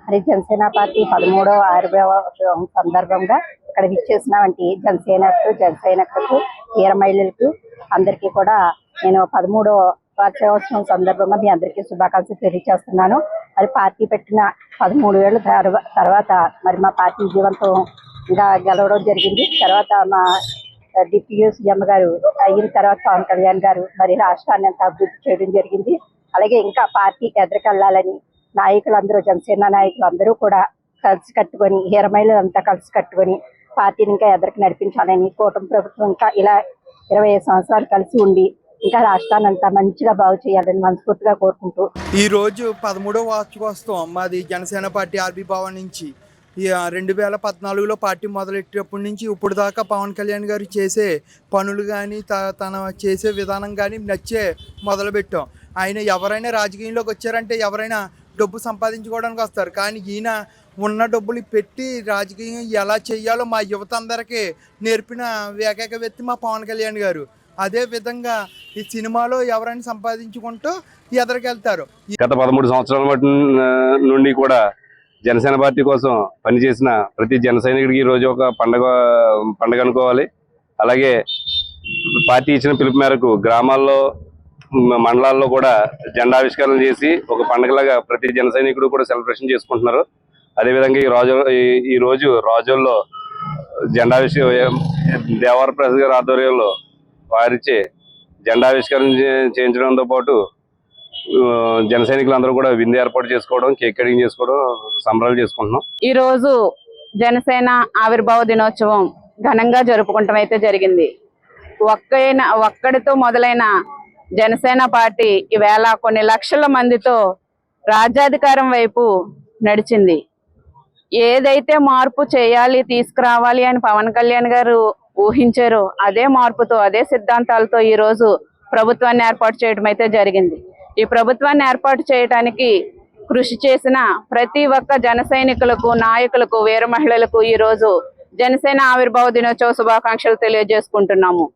మరి జనసేన పార్టీ 13వ ఆవిర్భావం సందర్భంగా ఇక్కడ విచ్చేసినటువంటి జనసైనికులకు వీర మహిళలకు అందరికీ కూడా నేను 13వ వార్షికోత్సవం సందర్భంగా మీ అందరికీ శుభాకాంక్షలు తెలియజేస్తున్నాను. మరి పార్టీ పెట్టిన 13 ఏళ్ళ తర్వాత మరి మా పార్టీ విజయవంతంగా గెలవడం జరిగింది. తర్వాత మా డిప్యూటీ సీఎం గారు అయిన తర్వాత పవన్ కళ్యాణ్ గారు మరి రాష్ట్రాన్ని అంతా అభివృద్ధి చేయడం జరిగింది. అలాగే ఇంకా పార్టీ ఎదురుకెళ్లాలని నాయకులందరూ జనసేన నాయకులందరూ కూడా కలిసి కట్టుకొని హీరమైలంతా కలిసి కట్టుకొని పార్టీని ఇంకా ఎదురుకు నడిపించాలని కూటమి ప్రభుత్వం ఇంకా ఇలా 25 సంవత్సరాలు కలిసి ఉండి ఇంకా రాష్ట్రాన్ని అంతా మంచిగా బాగు చేయాలని మనస్ఫూర్తిగా కోరుకుంటూ ఈ రోజు 13వ వార్షికోత్సవం మాది జనసేన పార్టీ ఆర్బీ భవన్ నుంచి 2014లో పార్టీ మొదలెట్టేటప్పటి నుంచి ఇప్పుడు దాకా పవన్ కళ్యాణ్ గారు చేసే పనులు కానీ తన చేసే విధానం కానీ నచ్చే మొదలుపెట్టాం. ఆయన ఎవరైనా రాజకీయంలోకి వచ్చారంటే ఎవరైనా డబ్బు సంపాదించుకోవడానికి వస్తారు, కానీ ఈయన ఉన్న డబ్బులు పెట్టి రాజకీయం ఎలా చేయాలో మా యువత అందరికీ నేర్పిన ఏకైక వ్యక్తి మా పవన్ కళ్యాణ్ గారు. అదే విధంగా ఈ సినిమాలో ఎవరైనా సంపాదించుకుంటూ ఎదరికెళ్తారు. గత 13 సంవత్సరాల నుండి కూడా జనసేన పార్టీ కోసం పనిచేసిన ప్రతి జన సైనికుడికి ఈరోజు ఒక పండగ అనుకోవాలి. అలాగే పార్టీ ఇచ్చిన పిలుపు మేరకు గ్రామాల్లో మండలాల్లో కూడా జెండావిష్కరణ చేసి ఒక పండగలాగా ప్రతి జన సైనికుడు కూడా సెలబ్రేషన్ చేసుకుంటున్నారు. అదేవిధంగా ఈ రోజు రాజోల్లో దేవర ప్రసాద్ గారి ఆధ్వర్యంలో వారిచే జెండావిష్కరణ చేయించడంతో పాటు జన సైనికులందరూ కూడా విందు ఏర్పాటు చేసుకోవడం, కేక్ కటింగ్ చేసుకోవడం, సంబరాలు చేసుకుంటున్నాం. ఈ రోజు జనసేన ఆవిర్భావ దినోత్సవం ఘనంగా జరుపుకుంటాం అయితే జరిగింది. ఒక్కడితో మొదలైన జనసేన పార్టీ ఈవేళ కొన్ని లక్షల మందితో రాజ్యాధికారం వైపు నడిచింది. ఏదైతే మార్పు చేయాలి, తీసుకురావాలి అని పవన్ కళ్యాణ్ గారు ఊహించారో అదే మార్పుతో, అదే సిద్ధాంతాలతో ఈ రోజు ప్రభుత్వాన్ని ఏర్పాటు చేయడం అయితే జరిగింది. ఈ ప్రభుత్వాన్ని ఏర్పాటు చేయడానికి కృషి చేసిన ప్రతి ఒక్క జన సైనికులకు, నాయకులకు, వీర మహిళలకు ఈ రోజు జనసేన ఆవిర్భావ దినోత్సవ శుభాకాంక్షలు తెలియజేసుకుంటున్నాము.